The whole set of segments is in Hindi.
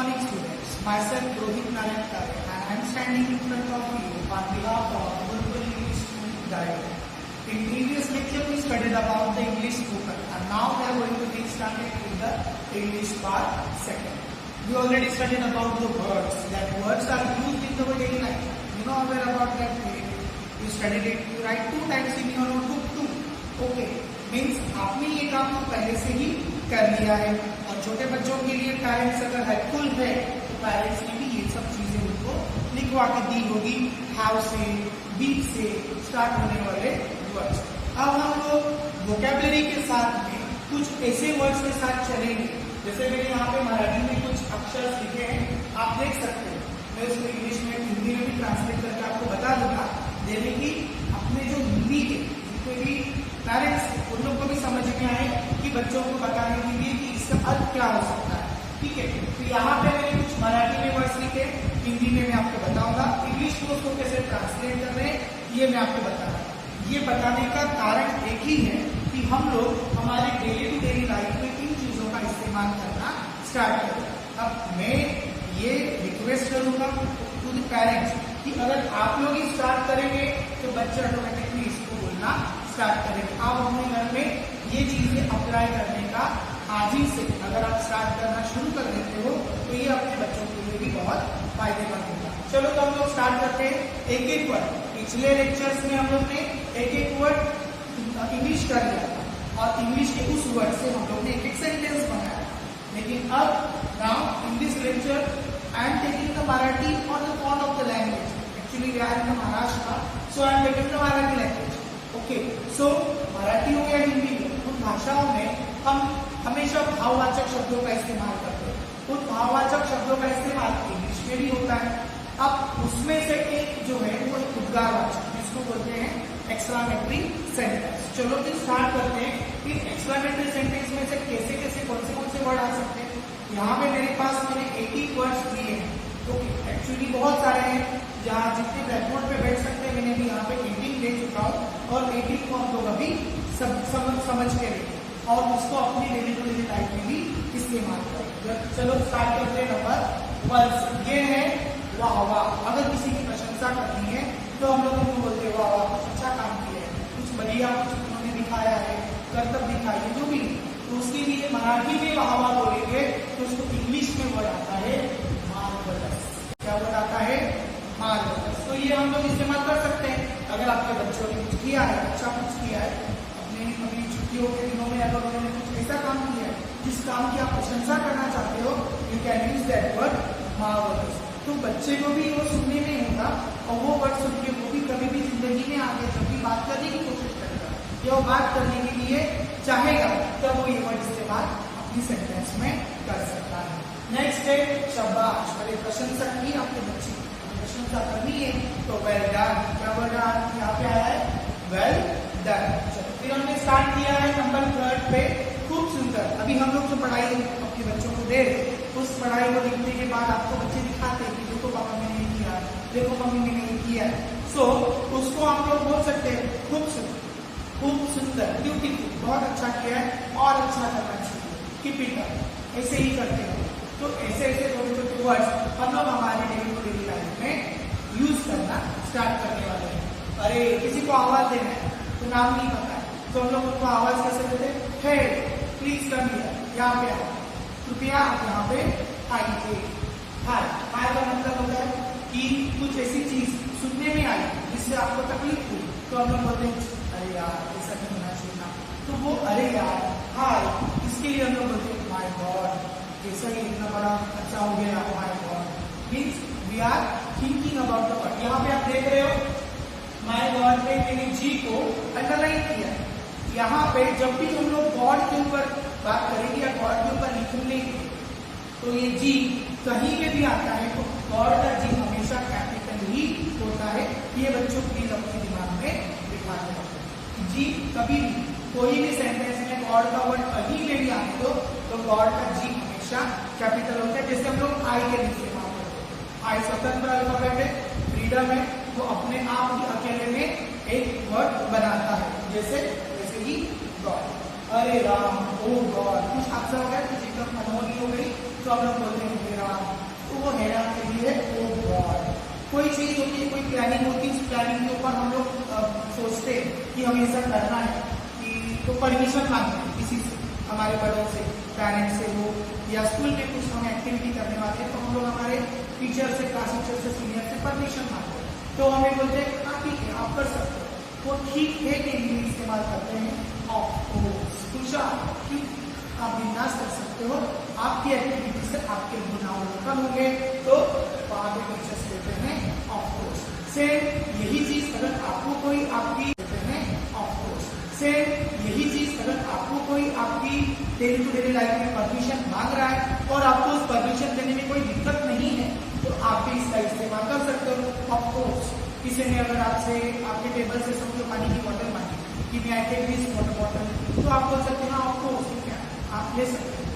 morning students. Myself Rohit Narayan Kare and I am standing in front of you on behalf of Gurukul English School Director. In previous lecture we studied about the English spoken and now we are going to get started with the English part second. We already studied about the words. That words are used in our daily life. You know aware about that? You studied it. You write 2 times in your notebook too. Okay. Means आपने ये काम तो पहले से ही कर लिया है और छोटे बच्चों के लिए पेरेंट्स अगर हेल्पफुल है तो पेरेंट्स ने भी ये सब चीजें उनको लिखवा के दी होगी. हाउ से, बीट से स्टार्ट होने वाले वर्ड्स. अब हम लोग वोकैबुलरी के साथ में कुछ ऐसे वर्ड्स के साथ चलेंगे. जैसे मैंने यहाँ पे मराठी में कुछ अक्षर लिखे हैं, आप देख सकते हैं. मैं उसको इंग्लिश में हिंदी में भी ट्रांसलेट करके आपको बता दूंगा. देने की अपने जो हिंदी के जितने भी पेरेंट्स उन लोग को भी समझ में आए कि बच्चों को बताने के लिए कि इसका अर्थ क्या हो सकता है. ठीक है. तो यहाँ पे मैंने कुछ मराठी में वर्ड्स लिखे, हिंदी में मैं आपको बताऊंगा. इंग्लिश को उसको कैसे ट्रांसलेट कर रहे हैं ये मैं आपको बताऊंगा. ये बताने का कारण एक ही है कि हम लोग हमारे डेली टू डेली लाइफ में इन चीजों का इस्तेमाल करना स्टार्ट करें. अब मैं ये रिक्वेस्ट करूंगा टू द पेरेंट्स कि अगर आप लोग ही स्टार्ट करेंगे तो बच्चे ऑटोमेटिकली इसको बोलना स्टार्ट करेंगे. आप अपने घर में ये चीजें अप्लाई करने का आज ही से अगर आप स्टार्ट करना शुरू कर देते हो तो ये अपने बच्चों के लिए भी बहुत फायदेमंद होगा. चलो तो हम लोग स्टार्ट करते हैं. एक एक वर्ड पिछले लेक्चर्स में हम लोग ने एक एक वर्ड इंग्लिश कर लिया था और इंग्लिश के उस वर्ड से हम लोग ने एक एक सेंटेंस बनाया. लेकिन अब now in this lecture I am taking the Marathi on the part of the language. Actually, we are in the Maharashtra, so I am taking the Marathi language. Okay, so Marathi हो या हिंदी हो, उन भाषाओं में हम हमेशा भाववाचक शब्दों का इस्तेमाल करते हैं. उन भाववाचक शब्दों का इस्तेमाल इंग्लिश में भी होता है. अब उसमें से एक जो है वो उद्गारवाचक, जिसको बोलते हैं एक्सक्लेमेटरी सेंटेंस. चलो फिर स्टार्ट करते हैं. इन एक्सक्लेमेटरी सेंटेंस में से कैसे कैसे कौन से वर्ड आ सकते हैं. यहाँ पे मेरे पास मैंने 80 वर्ड्स दिए हैं. तो एक्चुअली बहुत सारे हैं. जहाँ जितने ब्लैकबोर्ड पे बैठ सकते हैं मैंने भी यहाँ पे 18 दे चुका हूँ और 18 को हम लोग अभी समझ के लेंगे और उसको अपनी डेली टू डेली लाइफ में भी इस्तेमाल करेंगे. चलो स्टार्ट करते हैं. नंबर 1 ये है वाह वाह. अगर किसी की प्रशंसा करनी है तो हम लोग उनको बोलते हैं वाह वाह, कुछ अच्छा काम किया है, कुछ बढ़िया कुछ उन्होंने दिखाया है, कर्तव्य दिखाई है, जो भी. तो उसके लिए मराठी में वाह वाह बोलेंगे तो उसको इंग्लिश में वर्ड आता है मार्वलस. क्या वर्ड आता है? मार्वलस. तो ये हम लोग इस्तेमाल कर सकते हैं. अगर आपके बच्चों ने कुछ किया है, अच्छा कुछ किया है, अपनी छुट्टियों के दिनों में अगर उन्होंने कुछ ऐसा काम किया है जिस काम की आप प्रशंसा करना चाहते हो, you can use that word marvellous. तो बच्चे को भी वो सुनने में होगा और वो वर्ड सुन के वो भी कभी भी जिंदगी में आगे जब भी बात करने की कोशिश करेगा या वो बात करने के लिए चाहेगा तब वो ये वर्ड इस्तेमाल अपनी सेंटेंस में कर सकता है. नेक्स्ट है शाबाश. अरे प्रशंसा की आपके बच्चे प्रशंसा करनी है तो वेल डन. क्या वर्ड यहाँ पे आया है? Well done. फिर हमने स्टार्ट किया है नंबर 3 पे. खूब सुंदर. अभी हम लोग जो पढ़ाई अपने बच्चों को दे रहे उस पढ़ाई को लिखने के बाद आपको बच्चे दिखाते हैं कि देखो पापा मैंने ये किया, देखो मम्मी मैंने ये किया. सो उसको हम लोग बोल सकते हैं खूब सुंदर, खूब सुंदर, ब्यूटीफुल, बहुत अच्छा किया है और अच्छा करना चाहिए, कीप इट अप. ऐसे ही करते हैं. तो ऐसे ऐसे छोटे छोटे वर्ड्स हम लोग हमारे डेली टू डेली लाइफ में यूज करना स्टार्ट करने वाले हैं. अरे किसी को आवाज देना है तो नाम नहीं पता है तो हम लोग उनको आवाज कैसे देते हैं? हे प्लीज कम हियर. यहाँ पे आओ, कृपया आप यहाँ पे आइए. हाय. हाय का मतलब होता है कि कुछ ऐसी चीज सुनने में आई जिससे आपको तकलीफ हुई तो हम लोग बोलते हैं अरे यार ऐसा नहीं होना चाहिए ना. तो वो अरे यार हाय इसके लिए हम लोग बोलते हैं माय गॉड, कैसा ये इतना बड़ा अच्छा हो गया. My god means we are thinking about the word. यहाँ पे आप देख रहे हो माय गॉड में मैंने जी को अंडरलाइन किया. यहाँ पे जब भी हम लोग गॉड के ऊपर बात करेंगे या गॉड के ऊपर लिखेंगे तो ये जी कहीं पे भी आता है तो गॉड का जी हमेशा कैपिटल ही होता है. ये बच्चों प्लीज अपने दिमाग में बिठा दें. जी कभी भी कोई भी सेंटेंस में गॉड का वर्ड कहीं पे भी आने दो तो गॉड का जी हमेशा कैपिटल होता है. जैसे हम लोग आई के इस्तेमाल करते हैं. आई स्वतंत्र अल्फाबेट है, फ्रीडम है, वो अपने आप ही अकेले में एक वर्ड बनाता है जैसे ही गॉड. अरे राम, ओ गॉड, कुछ हादसा हो गया, कुछ एकदम अनहोनी हो गई तो हम लोग बोलते हैं हे राम, तो वो हे राम के लिए ओ गॉड। कोई चीज होती है, कोई प्लानिंग होती है, उस प्लानिंग के ऊपर हम लोग सोचते हैं कि हमें ऐसा करना है, कि तो परमिशन मांगते हैं किसी से, हमारे बड़ों से, पेरेंट्स से हो, या स्कूल में कुछ हम एक्टिविटी करने वाले हैं तो हम लोग हमारे टीचर से, क्लास टीचर से, सीनियर से परमिशन मांगते हैं, तो हमें बोलते हैं हाँ ठीक है आप कर सकते हो। वो ठीक है कि इंग्लिश इस्तेमाल करते हैं ऑफ कोर्स, क्यों आप बिंदास कर सकते हो, आपकी एक्टिविटी से आपके गुनाह कम होंगे, तो वहां पे टीचर्स कहते हैं ऑफ कोर्स। सेम यही चीज अगर आपको कोई आपकी कहते हैं ऑफ कोर्स, सेम यही चीज अगर आपको कोई आपकी डेली टू डेली लाइफ में परमिशन मांग रहा है और आपको उस परमिशन देने में कोई दिक्कत नहीं है, तो आप भी इसका इस्तेमाल कर सकते हो ऑफ कोर्स। किसी ने अगर आपसे आपके टेबल से समझो पानी की बोतल मांगी कि मैं I take this water bottle, तो आप बोल सकते हैं ऑफ कोर्स, क्या आप ले सकते हो,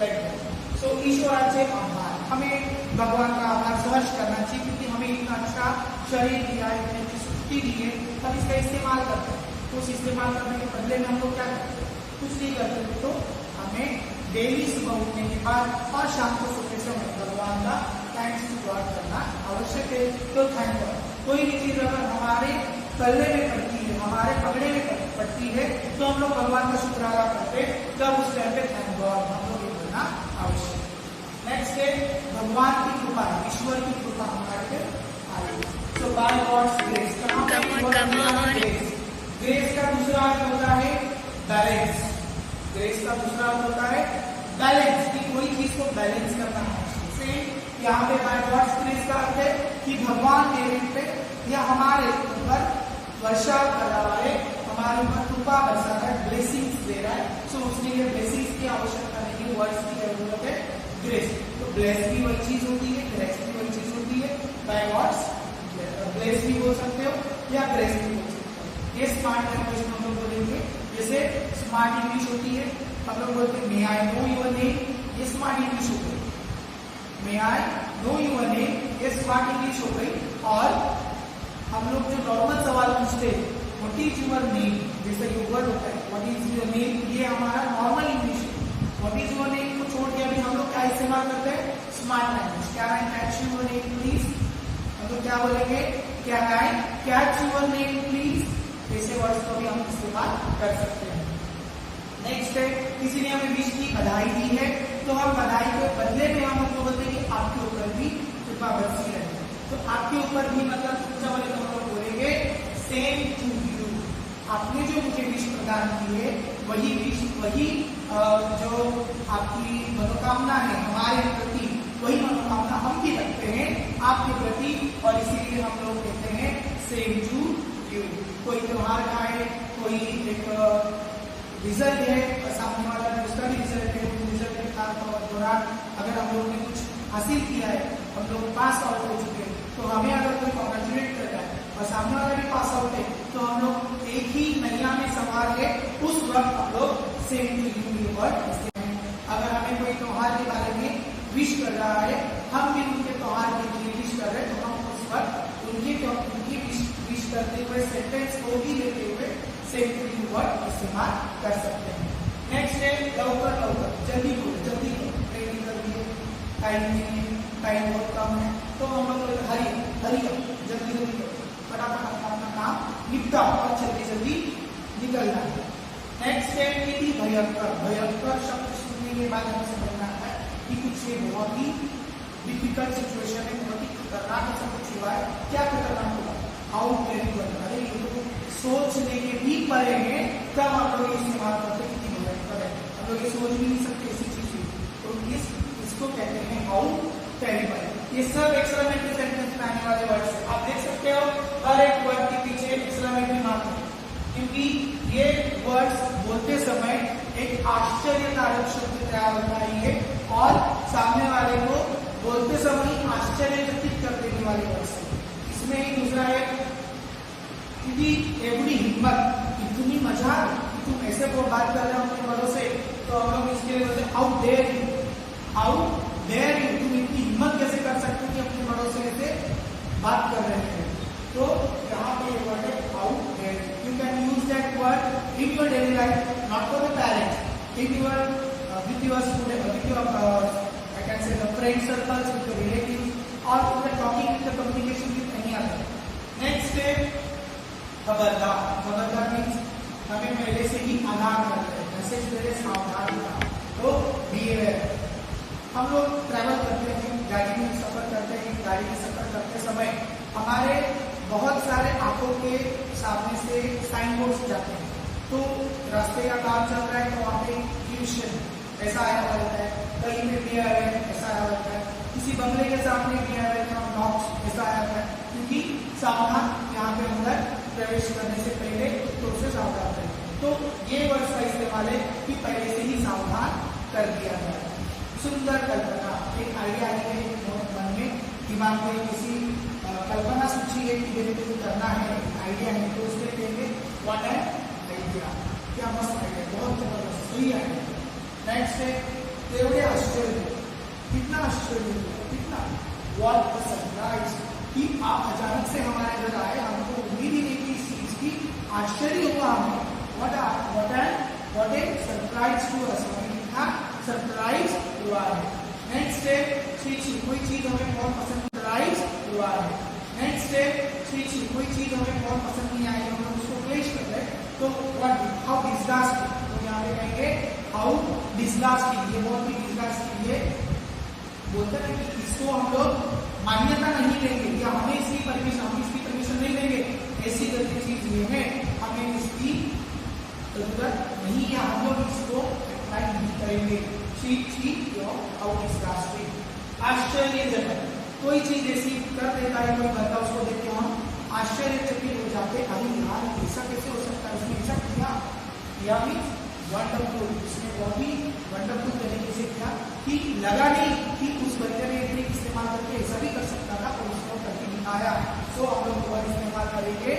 राइट। सो ईश्वराचे आभार, हमें भगवान का आभार सहर्ष करना चाहिए क्योंकि हमें इतना अच्छा शरीर दिया, इतनी अच्छी सृष्टि दी है, हम इसका इस्तेमाल करते हैं, तो उस इस्तेमाल करने के बदले में हम लोग क्या करते हैं, कुछ नहीं करते, तो हमें डेली सुबह उठने के बाद और शाम को सोते समय भगवान का थैंक्स टू गॉड करना आवश्यक है। तो थैंक गॉड, कोई भी चीज अगर हमारे पल्ले में पड़ती है, हमारे पगड़े में पड़ती है, तो हम लोग भगवान का शुक्र अदा करते हैं, तब उस टाइम पे थैंक गॉड हम लोग ये करना आवश्यक है। नेक्स्ट है भगवान की कृपा, ईश्वर की कृपा हमारे पे आई। सो बाय गॉड्स ग्रेस, ग्रेस का दूसरा अर्थ होता है बैलेंस, ग्रेस का दूसरा अर्थ होता है बैलेंस, कि कोई चीज को बैलेंस करना है। यहाँ पे बाय गॉड्स ग्रेस का अर्थ है कि भगवान मेरे पे या हमारे ऊपर वर्षा कर रहा है, हमारे ऊपर कृपा बरसा रहा है, ब्लेसिंग्स दे रहा है। सो उसके लिए ब्लेसिंग्स की आवश्यकता नहीं है, वर्ड्स की जरूरत है ग्रेस। तो ब्लेस भी वही चीज होती है, ग्रेस भी वही चीज होती है। बाय गॉड्स ब्लेस भी बोल सकते हो या ग्रेस भी बोल सकते हो। ये स्मार्ट लैंग्वेज में हम लोग बोलेंगे, जैसे स्मार्ट इंग्लिश होती है, हम लोग बोलते हैं मे आई नो योर नेम, ये स्मार्ट इंग्लिश हो गई। मे आई नो योर नेम, ये स्मार्ट इंग्लिश हो गई। और हम लोग जो नॉर्मल सवाल पूछते हैं, व्हाट इज योर नेम, जैसे ये वर्ड होता है व्हाट इज योर नेम, ये हमारा नॉर्मल इंग्लिश है। व्हाट इज योर नेम को छोड़ के अभी हम लोग क्या इस्तेमाल करते हैं, smart language. Can I catch your name please, हम लोग क्या बोलेंगे, can I catch your name please, ऐसे वर्ड्स को भी हम इस्तेमाल कर सकते हैं। नेक्स्ट है, किसी ने हमें विश की बधाई दी है, तो हम बधाई के बदले में हम उनको बोलते हैं कि आपके ऊपर भी कृपा बरसी रहे, तो आपके ऊपर भी मतलब दूसरा वाले तो हम लोग बोलेंगे सेम टू यू, आपने जो मुझे विश प्रदान की है वही विश, वही जो आपकी मनोकामना है हमारे प्रति, वही मनोकामना हम भी रखते हैं आपके प्रति, और इसीलिए हम लोग कहते हैं सेम टू यू। कोई त्योहार का है, कोई एक रिजल्ट है और सामने वाला ने उसका भी रिजल्ट है, उस रिजल्ट के दौरान अगर हम लोग ने कुछ हासिल किया है, हम लोग पास आउट हो चुके हैं, तो हमें अगर कोई कॉन्ग्रेचुलेट करता है और सामने वाला भी पास आउट है, तो हम लोग एक ही नैया में सवार है, उस वक्त हम लोग सेम टू यू वर्ड इस्तेमाल हैं। अगर हमें कोई त्योहार के बारे में विश कर रहा है, हम भी उनके त्योहार के लिए विश कर रहे हैं, तो हम उस वक्त उनकी विश करते हुए सेंटेंस को भी लेते हुए सेम टू यू वर्ड इस्तेमाल कर सकते हैं। नेक्स्ट है लवकर लवकर, जल्दी करो जल्दी करो, ट्रेन निकल रही है, टाइम बहुत कम है, तो हम लोग हरी हरी जल्दी जल्दी करो, फटाफट अपना काम निपटाओ और जल्दी जल्दी निकलना है। नेक्स्ट है कि भयंकर, भयंकर शब्द सुनने के बाद हमें समझना है कि कुछ ये बहुत ही डिफिकल्ट सिचुएशन है, बहुत ही खतरनाक ऐसा कुछ हुआ है। क्या खतरनाक हुआ, हाउ टेरिबल, अरे ये तो सोचने के भी परे हैं, तब हम लोग इस्तेमाल करते हैं कि भयंकर है, हम लोग ये सोच भी नहीं सकते ऐसी चीज हुई, तो इसको कहते हैं हाउ टेरिबल। ये सब एक्सक्लेमेटरी सेंटेंस में आने वाले वर्ड्स हैं, आप देख सकते हो हर एक वर्ड के पीछे एक्सक्लेमेटरी मार्क है, क्योंकि ये वर्ड्स बोलते समय एक आश्चर्यकारक शब्द तैयार होता है और सामने वाले को बोलते समय आश्चर्यचकित कर देने वाले वर्ड्स है। इसमें ही दूसरा है कि एवरी हिम्मत, इतनी मजाक कि तुम ऐसे को बात कर रहे हो अपने बड़ों से, तो हम लोग इसके लिए how dare you, how dare you, तुम इतनी हिम्मत कैसे कर सकते हो कि अपने बड़ों से ऐसे बात कर रहे हैं। तो यहाँ पे ये वर्ड है how dare you, can use that word in your daily life, not for the parents, in your with your student, with your I can say the friend circles, with your relatives, or you are talking with the communication with any other. Next step, खबरदार. खबरदार means हमें पहले से ही आगाह करते हैं, मैसेज पहले सावधान था. तो बिहेवियर. हम लोग ट्रैवल करते हैं, गाड़ी में सफर करते हैं, गाड़ी में सफर करते समय हमारे बहुत सारे आंखों के सामने से साइन बोर्ड्स जाते हैं. तो रास्ते का काम चल रहा है तो वहाँ पे ट्यूशन ऐसा आया हुआ रहता है, कहीं पे भी आया है ऐसा आया होता है, किसी बंगले के सामने भी आया है तो नॉक्स ऐसा आया होता है. क्योंकि सावधान, यहाँ पे अंदर प्रवेश करने से पहले तो उसे सावधान करें. तो ये वर्ड्स का इस्तेमाल है कि पहले से ही सावधान कर दिया जाए. सुंदर कल्पना, एक आइडिया आई है मन में, दिमाग में किसी कल्पना सूची है कि मेरे को करना है, आइडिया है, तो उसके कहेंगे व्हाट एन आइडिया. क्या मस्त आइडिया, बहुत जबरदस्त, सही आइडिया. नेक्स्ट है तेवढे आश्चर्य. कितना आश्चर्य, कितना व्हाट द सरप्राइज, कि आप अचानक से हमारे घर आए, हमको उम्मीद ही नहीं की इस चीज की, आश्चर्य हुआ हमें. What a surprise to us, कितना सरप्राइज हुआ है. नेक्स्ट है कोई चीज हमें बहुत पसंद सरप्राइज हुआ है. नेक्स्ट है कोई चीज हमें बहुत पसंद नहीं आई, हम लोग उसको क्लेश कर रहे हैं, तो हाउ डिसगास्टिंग, तो यहाँ पे कहेंगे हाउ डिसगास्टिंग. ये बहुत ही डिसगास्टिंग है, बोलते हैं कि इसको हम लोग मान्यता नहीं देंगे या हमें इसकी परमिशन नहीं देंगे, ऐसी गलती चीज ये है, हमें इसकी जरूरत नहीं है, हम लोग इसको अप्लाई नहीं करेंगे. आश्चर्यजनक, कोई चीज ऐसी कर देता है कोई बंदा, उसको देख के हम आश्चर्यचकित हो जाते. अरे यार ऐसा कैसे हो सकता है, उसने ऐसा किया. या मीन्स वंडरफुल, उसने बहुत ही वंडरफुल तरीके से किया कि लगा नहीं कि उस बच्चे ने ट्रिक इस्तेमाल करके ऐसा भी कर सकता था और उसको करके दिखाया. तो हम लोग वर्ड इस्तेमाल करेंगे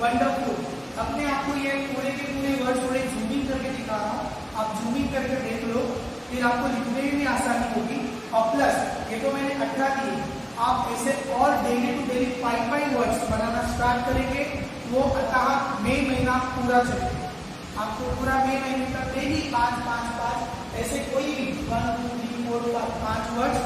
वंडरफुल. अपने आप को ये पूरे के पूरे वर्ड थोड़े जूमिंग करके दिखा रहा हूँ, आप जूमिंग करके देख लो, फिर आपको लिखने में भी आसानी होगी. और प्लस ये तो मैंने 18 दिए, आप ऐसे और डेली टू डेली 5 वर्ड्स बनाना स्टार्ट करेंगे. वो अतः मई महीना पूरा चलेगा, आपको पूरा मई महीने तक डेली 5 ऐसे कोई भी 1 2 3 4 5 वर्ड्स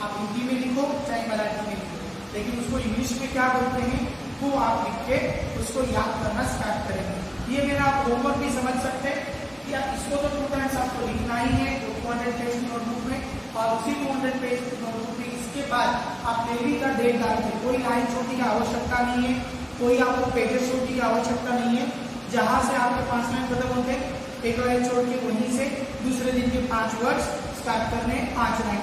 आप हिंदी में लिखो चाहे मराठी में लिखो, लेकिन उसको इंग्लिश में क्या बोलते हैं वो आप लिख के उसको याद करना स्टार्ट करेंगे. ये मेरा आप होमवर्क भी समझ सकते हैं कि आप इसको तो 2 टाइम्स आपको लिखना ही है 200 पेज की नोटबुक में, और उसी 200 पेज की नोटबुक में इसके बाद आप डेली का डेट डालते, कोई लाइन छोड़ने की आवश्यकता नहीं है, कोई आपको पेजेस छोड़ने की आवश्यकता नहीं है. जहां से आपके 5 लाइन खत्म होते हैं एक लाइन छोड़ के वहीं से दूसरे दिन के 5 वर्ड्स स्टार्ट करने, 5 लाइन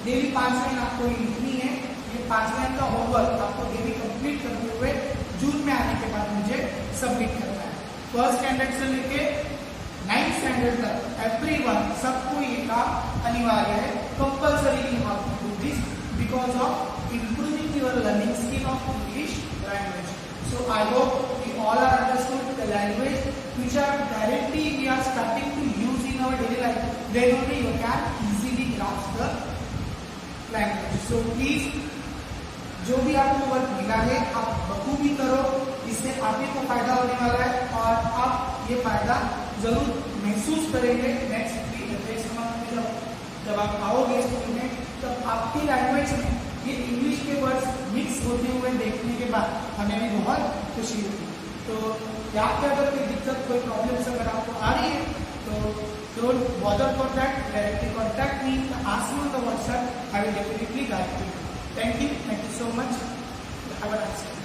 डेली 5 लाइन आपको लिखनी है. ये 5 लाइन का होमवर्क आपको डेली कंप्लीट करते हुए जून में आने के बाद मुझे सबमिट करना है. फर्स्ट स्टैंडर्ड से लेके 9th स्टैंडर्ड तक एवरीवन, सबको ये काम अनिवार्य है. Compulsory you have to do this because of improving your learning skill of English language. So I hope you all are understood the language which are directly we are starting to use in our daily life, then only you can easily grasp the language. So please, जो भी आपको वर्क मिला है आप बखूबी करो, इससे आप ही को फायदा होने वाला है और आप ये फायदा जरूर महसूस करेंगे. नेक्स्ट मंथ में जब आप आओगे स्कूल में, तब आपकी लैंग्वेज में ये इंग्लिश के वर्ड्स मिक्स होते हुए देखने के बाद हमें भी बहुत खुशी होगी. तो याद के अगर कोई दिक्कत, कोई प्रॉब्लम्स अगर आपको आ रही है तो don't bother for that, directly contact me, ask me on the WhatsApp, I will definitely guide you. Thank you so much. Have a nice day.